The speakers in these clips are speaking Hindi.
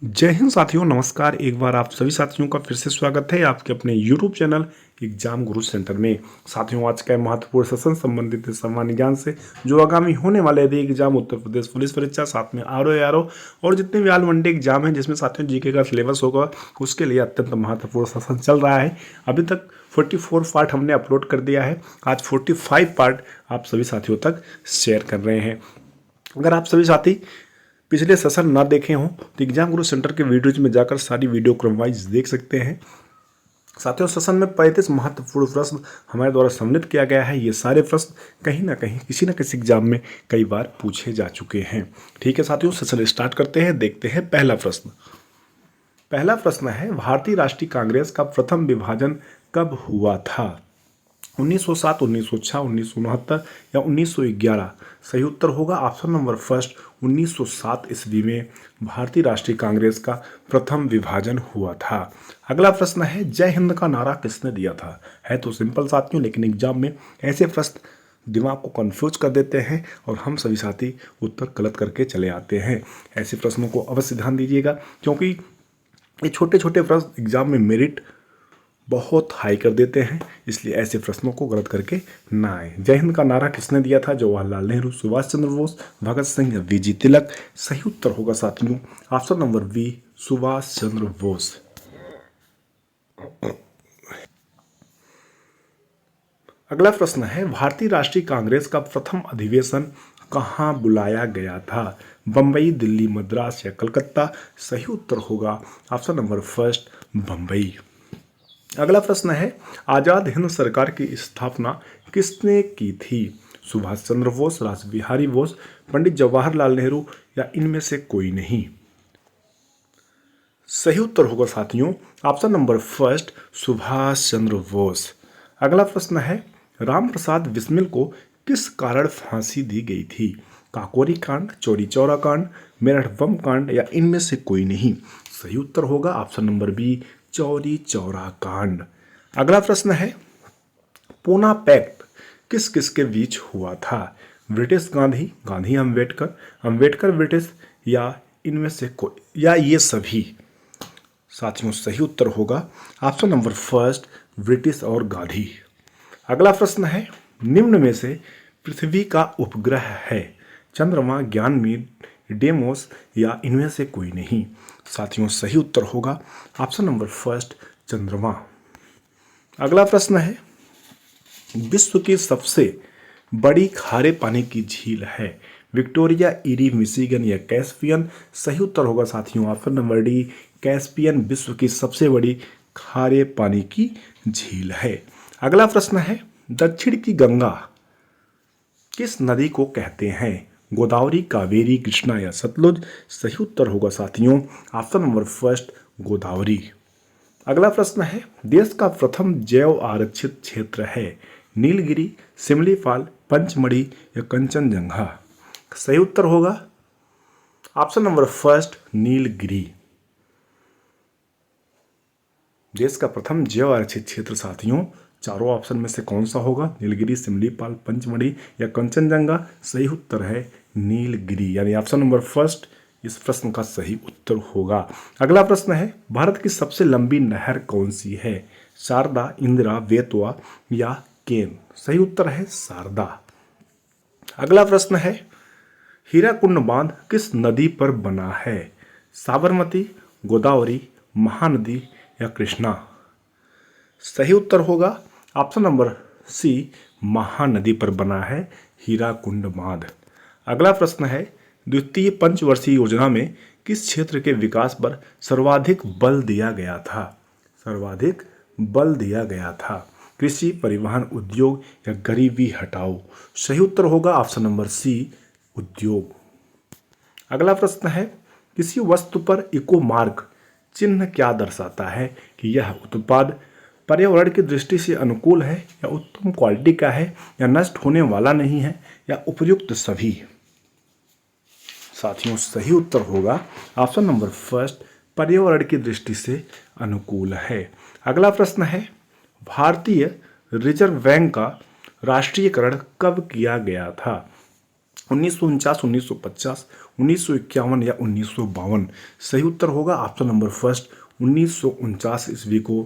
जय हिंद साथियों, नमस्कार। एक बार आप सभी साथियों का फिर से स्वागत है आपके अपने यूट्यूब चैनल एग्जाम गुरु सेंटर में। साथियों, आज का महत्वपूर्ण सेशन संबंधित है सामान्य ज्ञान से, जो आगामी होने वाले यदि एग्जाम उत्तर प्रदेश पुलिस परीक्षा, साथ में आरओ और जितने भी ऑल वन डे एग्जाम हैं जिसमें साथियों जीके का सिलेबस होगा, उसके लिए अत्यंत महत्वपूर्ण सेशन चल रहा है। अभी तक 44 पार्ट हमने अपलोड कर दिया है, आज 45 पार्ट आप सभी साथियों तक शेयर कर रहे हैं। अगर आप सभी साथी पिछले सेशन ना देखे हों तो एग्जाम गुरु सेंटर के वीडियोज में जाकर सारी वीडियो क्रम वाइज देख सकते हैं। साथियों, सेशन में 35 महत्वपूर्ण प्रश्न हमारे द्वारा सम्मिलित किया गया है। ये सारे प्रश्न कहीं ना कहीं किसी न किसी एग्जाम में कई बार पूछे जा चुके हैं। ठीक है साथियों, सेशन स्टार्ट करते हैं। देखते हैं पहला प्रश्न। पहला प्रश्न है, भारतीय राष्ट्रीय कांग्रेस का प्रथम विभाजन कब हुआ था? 1907, 1906, 1969 या 1911? सही उत्तर होगा ऑप्शन नंबर फर्स्ट, 1907 ईस्वी में भारतीय राष्ट्रीय कांग्रेस का प्रथम विभाजन हुआ था। अगला प्रश्न है, जय हिंद का नारा किसने दिया था? है तो सिंपल साथियों, लेकिन एग्जाम में ऐसे प्रश्न दिमाग को कंफ्यूज कर देते हैं और हम सभी साथी उत्तर गलत करके चले आते हैं। ऐसे प्रश्नों को अवश्य ध्यान दीजिएगा, क्योंकि ये छोटे छोटे प्रश्न एग्जाम में मेरिट बहुत हाई कर देते हैं, इसलिए ऐसे प्रश्नों को गलत करके ना आए। जय हिंद का नारा किसने दिया था? जवाहरलाल नेहरू, सुभाष चंद्र बोस, भगत सिंह या वीजी तिलक? सही उत्तर होगा साथियों option number B, Subhash Chandra Bose. अगला प्रश्न है, भारतीय राष्ट्रीय कांग्रेस का प्रथम अधिवेशन कहाँ बुलाया गया था? बंबई, दिल्ली, मद्रास या कलकत्ता? सही उत्तर होगा ऑप्शन नंबर फर्स्ट, बंबई। अगला प्रश्न है, आजाद हिंद सरकार की स्थापना किसने की थी? सुभाष चंद्र बोस, रास बिहारी बोस, पंडित जवाहरलाल नेहरू या इनमें से कोई नहीं? सही उत्तर होगा साथियों option number first, Subhash Chandra Bose. अगला प्रश्न है, राम प्रसाद बिस्मिल को किस कारण फांसी दी गई थी? काकोरी कांड, चौरी चौरा कांड, मेरठ बम कांड या इनमें से कोई नहीं? सही उत्तर होगा option number B, Chauri Chaura कांड। अगला प्रश्न है, पूना पैक्ट किस किस के बीच हुआ था? ब्रिटिश गांधी, गांधी अंबेडकर, अंबेडकर ब्रिटिश या इनमें से कोई या ये सभी? साथियों, सही उत्तर होगा ऑप्शन नंबर फर्स्ट, ब्रिटिश और गांधी। अगला प्रश्न है, निम्न में से पृथ्वी का उपग्रह है? चंद्रमा, ज्ञानमीड, डेमोस या इनमें से कोई नहीं? साथियों, सही उत्तर होगा ऑप्शन नंबर फर्स्ट, चंद्रमा। अगला प्रश्न है, विश्व की सबसे बड़ी खारे पानी की झील है? विक्टोरिया, इरी, मिशिगन या कैस्पियन? सही उत्तर होगा साथियों ऑप्शन नंबर डी, कैस्पियन विश्व की सबसे बड़ी खारे पानी की झील है। अगला प्रश्न है, दक्षिण की गंगा किस नदी को कहते हैं? गोदावरी, कावेरी, कृष्णा या सतलुज? सही उत्तर होगा साथियों ऑप्शन नंबर फर्स्ट, गोदावरी। अगला प्रश्न है, देश का प्रथम जैव आरक्षित क्षेत्र है? नीलगिरी, सिमलीपाल, पंचमढ़ी या कंचनजंगा? सही उत्तर होगा ऑप्शन नंबर फर्स्ट, नीलगिरी। देश का प्रथम जैव आरक्षित क्षेत्र साथियों चारों ऑप्शन में से कौन सा होगा? नीलगिरी, सिमलीपाल, पंचमढ़ी या कंचनजंगा? सही उत्तर है नीलगिरी, यानी ऑप्शन नंबर फर्स्ट इस प्रश्न का सही उत्तर होगा। अगला प्रश्न है, भारत की सबसे लंबी नहर कौन सी है? शारदा, इंदिरा, बेतवा या केन? सही उत्तर है शारदा। अगला प्रश्न है, हीराकुंड बांध किस नदी पर बना है? साबरमती, गोदावरी, महानदी या कृष्णा? सही उत्तर होगा ऑप्शन नंबर सी, महानदी पर बना है हीराकुंड बांध। अगला प्रश्न है, द्वितीय पंचवर्षीय योजना में किस क्षेत्र के विकास पर सर्वाधिक बल दिया गया था? सर्वाधिक बल दिया गया था कृषि, परिवहन, उद्योग या गरीबी हटाओ? सही उत्तर होगा ऑप्शन नंबर सी, उद्योग। अगला प्रश्न है, किसी वस्तु पर इको मार्क चिन्ह क्या दर्शाता है कि यह उत्पाद पर्यावरण की दृष्टि से अनुकूल है या उत्तम क्वालिटी का है या नष्ट होने वाला नहीं है या उपयुक्त सभी? साथियों, सही उत्तर होगा ऑप्शन नंबर फर्स्ट, पर्यावरण की दृष्टि से अनुकूल है। अगला प्रश्न है, भारतीय रिजर्व बैंक का राष्ट्रीयकरण कब किया गया था? 1949, 1950, 1951 या 1952? सही उत्तर होगा ऑप्शन नंबर फर्स्ट, 1949 ईस्वी को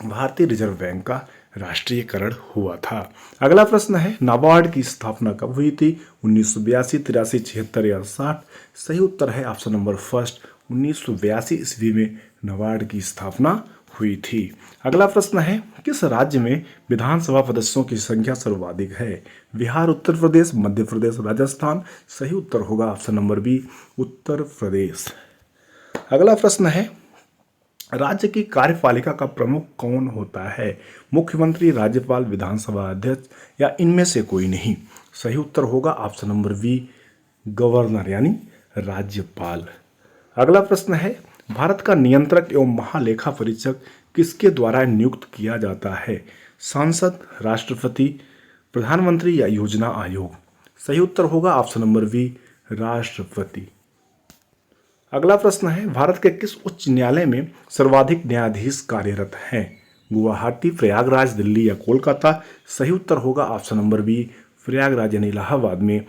भारतीय रिजर्व बैंक का राष्ट्रीयकरण हुआ था। अगला प्रश्न है, नाबार्ड की स्थापना कब हुई थी? 1982, 83, 76 या 60? सही उत्तर है ऑप्शन नंबर फर्स्ट, 1982 ईस्वी में नाबार्ड की स्थापना हुई थी। अगला प्रश्न है, किस राज्य में विधानसभा सदस्यों की संख्या सर्वाधिक है? बिहार, उत्तर प्रदेश, मध्य प्रदेश, राजस्थान? सही उत्तर होगा option number B, Uttar Pradesh. अगला प्रश्न है, राज्य की कार्यपालिका का प्रमुख कौन होता है? मुख्यमंत्री, राज्यपाल, विधानसभा अध्यक्ष या इनमें से कोई नहीं? सही उत्तर होगा ऑप्शन नंबर बी, गवर्नर यानी राज्यपाल। अगला प्रश्न है, भारत का नियंत्रक एवं महालेखा परीक्षक किसके द्वारा नियुक्त किया जाता है? सांसद, राष्ट्रपति, प्रधानमंत्री या योजना आयोग? सही उत्तर होगा ऑप्शन नंबर बी, राष्ट्रपति। अगला प्रश्न है, भारत के किस उच्च न्यायालय में सर्वाधिक न्यायाधीश कार्यरत हैं? गुवाहाटी, प्रयागराज, दिल्ली या कोलकाता? सही उत्तर होगा ऑप्शन नंबर बी, प्रयागराज यानी इलाहाबाद में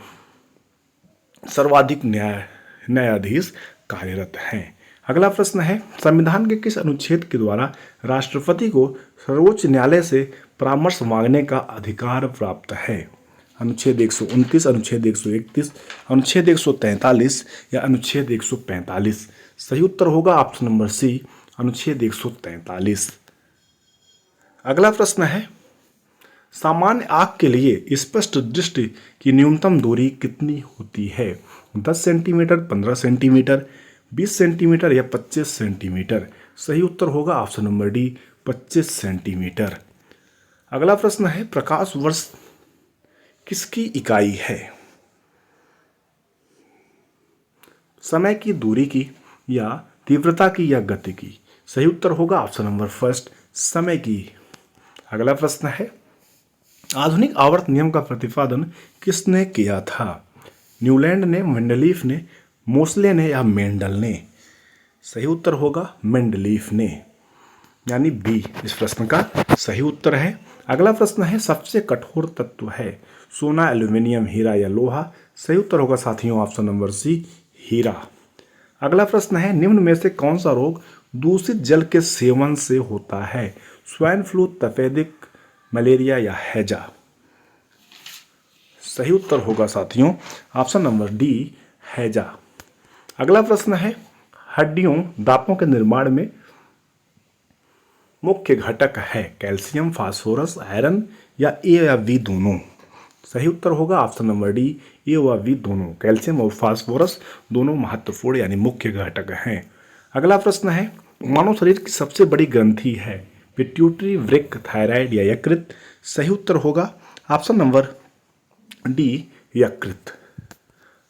सर्वाधिक न्यायाधीश कार्यरत हैं। अगला प्रश्न है, संविधान के किस अनुच्छेद के द्वारा राष्ट्रपति को सर्वोच्च न्यायालय से परामर्श मांगने का अधिकार प्राप्त है? अनुच्छेद 129, अनुच्छेद 131, अनुच्छेद 143 या अनुच्छेद 145? सही उत्तर होगा ऑप्शन नंबर सी, अनुच्छेद 143। अगला प्रश्न है, सामान्य आंख के लिए स्पष्ट दृष्टि की न्यूनतम दूरी कितनी होती है? 10 सेंटीमीटर, 15 सेंटीमीटर, 20 सेंटीमीटर या 25 सेंटीमीटर? सही उत्तर होगा ऑप्शन नंबर डी, 25 सेंटीमीटर। अगला प्रश्न है, प्रकाश वर्ष किसकी इकाई है? समय की, दूरी की या तीव्रता की या गति की? सही उत्तर होगा ऑप्शन नंबर फर्स्ट, समय की। अगला प्रश्न है, आधुनिक आवर्त नियम का प्रतिपादन किसने किया था? न्यूलैंड ने, मेंडलीफ ने, मोसले ने या मेंडल ने? सही उत्तर होगा मेंडलीफ ने यानी बी इस प्रश्न का सही उत्तर है। अगला प्रश्न है, सबसे कठोर तत्व है? सोना, एल्यूमिनियम, हीरा या लोहा? सही उत्तर होगा साथियों ऑप्शन नंबर सी, हीरा। अगला प्रश्न है, निम्न में से कौन सा रोग दूषित जल के सेवन से होता है? स्वाइन फ्लू, तपेदिक, मलेरिया या हैजा? सही उत्तर होगा साथियों ऑप्शन नंबर डी, हैजा। अगला प्रश्न है, हड्डियों, दांतों के निर्माण में मुख्य घटक है? कैल्शियम, फास्फोरस, आयरन या ए या बी दोनों? सही उत्तर होगा ऑप्शन नंबर डी, ए व बी दोनों। कैल्शियम और फास्फोरस दोनों महत्वपूर्ण यानी मुख्य घटक हैं। अगला प्रश्न है, मानव शरीर की सबसे बड़ी ग्रंथि है? पिट्यूटरी, वृक्क, थायराइड या यकृत? सही उत्तर होगा ऑप्शन नंबर डी, यकृत।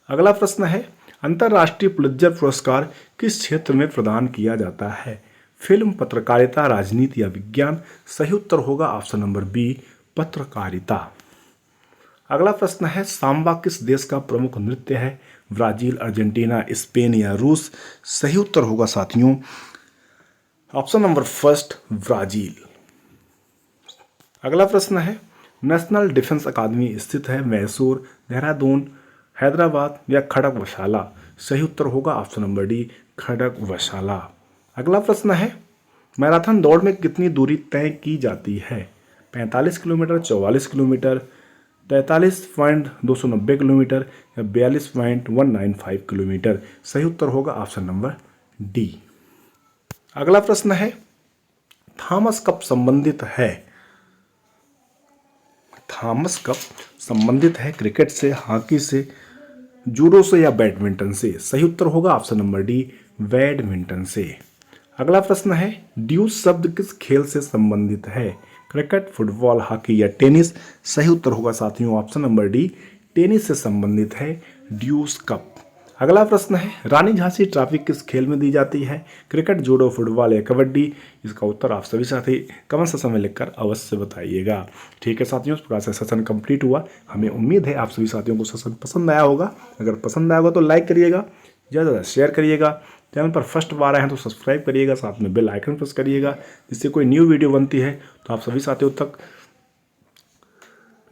अगला प्रश्न है, अंतर्राष्ट्रीय पुलित्जर पुरस्कार किस क्षेत्र में प्रदान किया जाता है? फिल्म, पत्रकारिता, राजनीति या विज्ञान? सही उत्तर होगा ऑप्शन नंबर बी, पत्रकारिता। अगला प्रश्न है, सांबा किस देश का प्रमुख नृत्य है? ब्राजील, अर्जेंटीना, स्पेन या रूस? सही उत्तर होगा साथियों ऑप्शन नंबर फर्स्ट, ब्राजील। अगला प्रश्न है, नेशनल डिफेंस अकादमी स्थित है मैसूर, देहरादून, हैदराबाद या खड़गवशाला? सही उत्तर होगा ऑप्शन नंबर डी, खड़गवशाला। अगला प्रश्न है, मैराथन दौड़ में कितनी दूरी तय की जाती है? 45 किलोमीटर, 44 किलोमीटर, 43.290 किलोमीटर या 42.195 किलोमीटर? सही उत्तर होगा ऑप्शन नंबर डी। अगला प्रश्न है, थॉमस कप संबंधित है? थॉमस कप संबंधित है क्रिकेट से, हॉकी से, जूडो से या बैडमिंटन से? सही उत्तर होगा ऑप्शन नंबर डी, बैडमिंटन से। अगला प्रश्न है, ड्यूस शब्द किस खेल से संबंधित है? क्रिकेट, फुटबॉल, हॉकी या टेनिस? सही उत्तर होगा साथियों ऑप्शन नंबर डी, टेनिस से संबंधित है ड्यूस कप। अगला प्रश्न है, रानी झांसी ट्रॉफी किस खेल में दी जाती है? क्रिकेट, जूडो, फुटबॉल या कबड्डी? इसका उत्तर आप सभी साथी कमेंट सेक्शन में लिखकर अवश्य बताइएगा। ठीक है साथियों, इस प्रकार से सेशन कंप्लीट हुआ। हमें उम्मीद है आप सभी साथियों को सेशन पसंद आया होगा। अगर पसंद आया होगा तो लाइक करिएगा, ज़्यादा ज़्यादा शेयर करिएगा, चैनल पर फर्स्ट बार आए हैं तो सब्सक्राइब करिएगा, साथ में बेल आइकन प्रेस करिएगा, जिससे कोई न्यू वीडियो बनती है तो आप सभी साथियों तक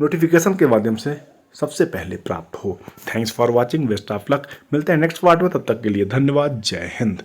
नोटिफिकेशन के माध्यम से सबसे पहले प्राप्त हो। Thanks for watching, best of luck. मिलते हैं नेक्स्ट पार्ट में, तब तक के लिए धन्यवाद। जय हिंद।